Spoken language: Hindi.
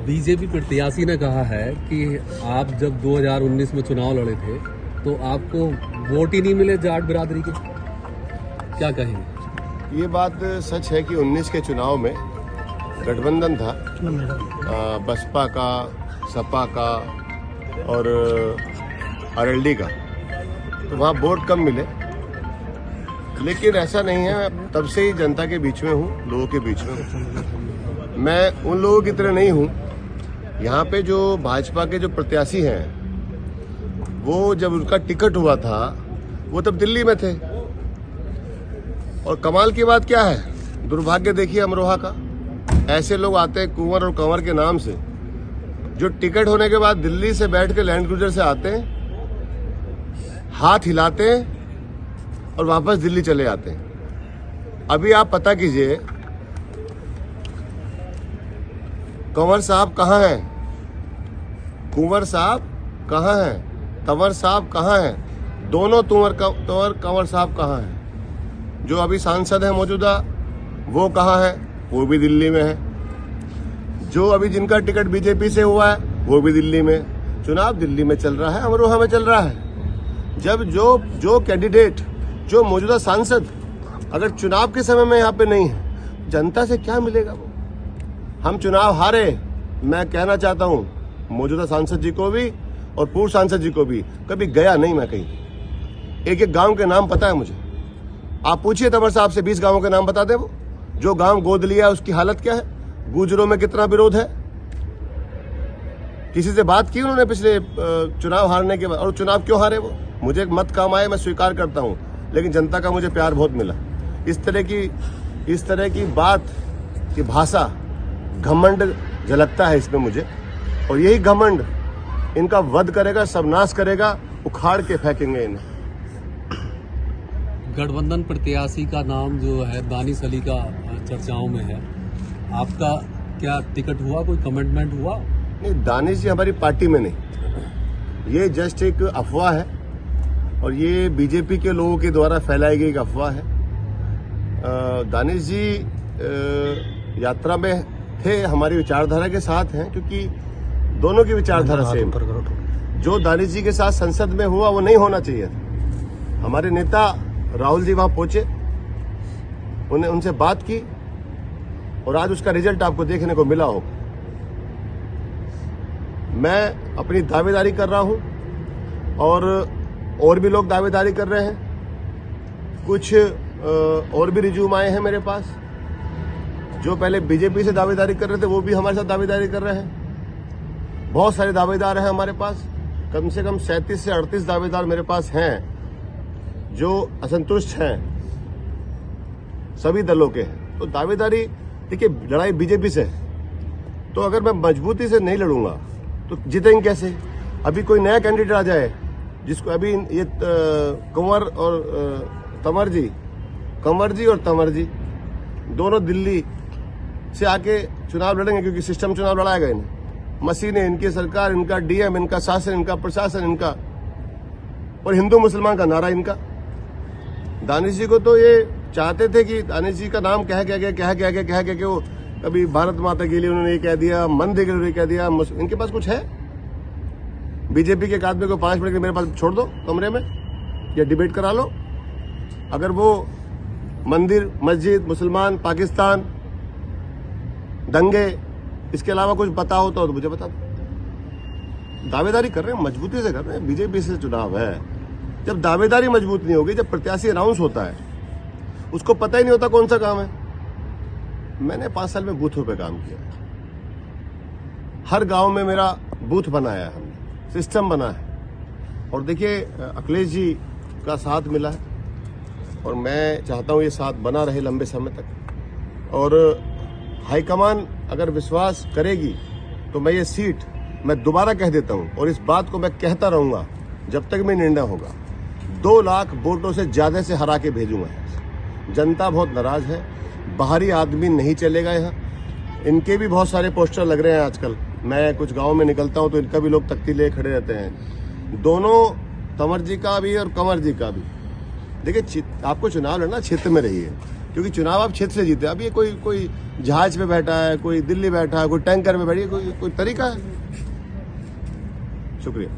बीजेपी प्रत्याशी ने कहा है कि आप जब 2019 में चुनाव लड़े थे तो आपको वोट ही नहीं मिले जाट बिरादरी के, क्या कहेंगे? ये बात सच है कि 19 के चुनाव में गठबंधन था बसपा का, सपा का और आरएलडी का, तो वहाँ वोट कम मिले। लेकिन ऐसा नहीं है, तब से ही जनता के बीच में हूँ, लोगों के बीच में हूँ। मैं उन लोगों की तरह नहीं हूँ। यहाँ पे जो भाजपा के जो प्रत्याशी हैं, वो जब उनका टिकट हुआ था वो तब दिल्ली में थे। और कमाल की बात क्या है, दुर्भाग्य देखिए अमरोहा का, ऐसे लोग आते हैं कुंवर और कंवर के नाम से, जो टिकट होने के बाद दिल्ली से बैठ के लैंड क्रूजर से आते हैं, हाथ हिलाते हैं और वापस दिल्ली चले जाते हैं। अभी आप पता कीजिए कंवर साहब कहाँ हैं, कुंवर साहब कहाँ हैं, तंवर साहब कहाँ हैं, दोनों कंवर साहब कहाँ हैं? जो अभी सांसद हैं मौजूदा वो कहाँ हैं? वो भी दिल्ली में है। जो अभी जिनका टिकट बीजेपी से हुआ है वो भी दिल्ली में। चुनाव दिल्ली में चल रहा है, अमरोहा में चल रहा है। जब जो कैंडिडेट, जो मौजूदा सांसद अगर चुनाव के समय में यहाँ पे नहीं है, जनता से क्या मिलेगा वो? हम चुनाव हारे, मैं कहना चाहता हूँ मौजूदा सांसद जी को भी और पूर्व सांसद जी को भी, कभी गया नहीं मैं कहीं। एक एक गांव के नाम पता है मुझे। आप पूछिए तंवर साहब से, 20 गांवों के नाम बता दे वो। जो गांव गोद लिया उसकी हालत क्या है, गुजरों में कितना विरोध है। किसी से बात की उन्होंने पिछले चुनाव हारने के बाद? और चुनाव क्यों हारे वो? मुझे मत काम आए, मैं स्वीकार करता हूं, लेकिन जनता का मुझे प्यार बहुत मिला। इस तरह की बात की भाषा, घमंड झलकता है इसमें मुझे, और यही घमंड इनका वध करेगा, सर्वनाश करेगा, उखाड़ के फेंकेंगे इन्हें। गठबंधन प्रत्याशी का नाम जो है दानिश अली का चर्चाओं में है, आपका क्या टिकट हुआ, कोई कमिटमेंट हुआ? नहीं, दानिश जी हमारी पार्टी में नहीं, ये जस्ट एक अफवाह है और ये बीजेपी के लोगों के द्वारा फैलाई गई एक अफवाह है। दानिश जी यात्रा में थे, हमारी विचारधारा के साथ हैं, क्योंकि दोनों की विचारधारा सेम। जो दानिश जी के साथ संसद में हुआ वो नहीं होना चाहिए था। हमारे नेता राहुल जी वहां पहुंचे, उनसे बात की और आज उसका रिजल्ट आपको देखने को मिला होगा। मैं अपनी दावेदारी कर रहा हूं और भी लोग दावेदारी कर रहे हैं। कुछ और भी रिज्यूम आए हैं मेरे पास, जो पहले बीजेपी से दावेदारी कर रहे थे वो भी हमारे साथ दावेदारी कर रहे हैं। बहुत सारे दावेदार हैं हमारे पास, कम से कम 37 से 38 दावेदार मेरे पास हैं जो असंतुष्ट हैं, सभी दलों के हैं। तो दावेदारी, देखिए लड़ाई बीजेपी से है, तो अगर मैं मजबूती से नहीं लड़ूंगा तो जीतेंगे कैसे? अभी कोई नया कैंडिडेट आ जाए जिसको अभी ये कंवर जी और तंवर जी दोनों दिल्ली से आके चुनाव लड़ेंगे, क्योंकि सिस्टम चुनाव लड़ाएगा इन्हें। मशीनें इनकी, सरकार इनका, डीएम इनका, शासन इनका, प्रशासन इनका, और हिंदू मुसलमान का नारा इनका। दानिश जी को तो ये चाहते थे कि दानिश जी का नाम कह के वो कभी भारत माता के लिए उन्होंने ये कह दिया, मंदिर के लिए कह दिया। इनके पास कुछ है? बीजेपी के एक आदमी को 5 मिनट के मेरे पास छोड़ दो कमरे में, या डिबेट करा लो। अगर वो मंदिर, मस्जिद, मुसलमान, पाकिस्तान, दंगे, इसके अलावा कुछ पता होता हो तो मुझे बता दो। दावेदारी कर रहे हैं, मजबूती से कर रहे हैं। बीजेपी से चुनाव है। जब दावेदारी मजबूत नहीं होगी, जब प्रत्याशी अनाउंस होता है, उसको पता ही नहीं होता कौन सा काम है। मैंने 5 साल में बूथों पे काम किया, हर गांव में मेरा बूथ बनाया है हमने, सिस्टम बना है। और देखिए अखिलेश जी का साथ मिला है और मैं चाहता हूं ये साथ बना रहे लंबे समय तक। और हाईकमान अगर विश्वास करेगी तो मैं ये सीट, मैं दोबारा कह देता हूं और इस बात को मैं कहता रहूंगा जब तक मैं निर्णय होगा, 2 लाख वोटों से ज्यादा से हरा के भेजूंगा। जनता बहुत नाराज है, बाहरी आदमी नहीं चलेगा यहाँ। इनके भी बहुत सारे पोस्टर लग रहे हैं आजकल। मैं कुछ गांव में निकलता हूं तो इनका भी लोग तख्ती ले खड़े रहते हैं, दोनों तंवर जी का भी और कंवर जी का भी। देखिए आपको चुनाव लड़ना क्षेत्र में रहिए, क्योंकि चुनाव आप क्षेत्र से जीते। अब ये कोई जहाज पे बैठा है, कोई दिल्ली बैठा है, कोई टैंकर में बैठी है, कोई तरीका है? शुक्रिया।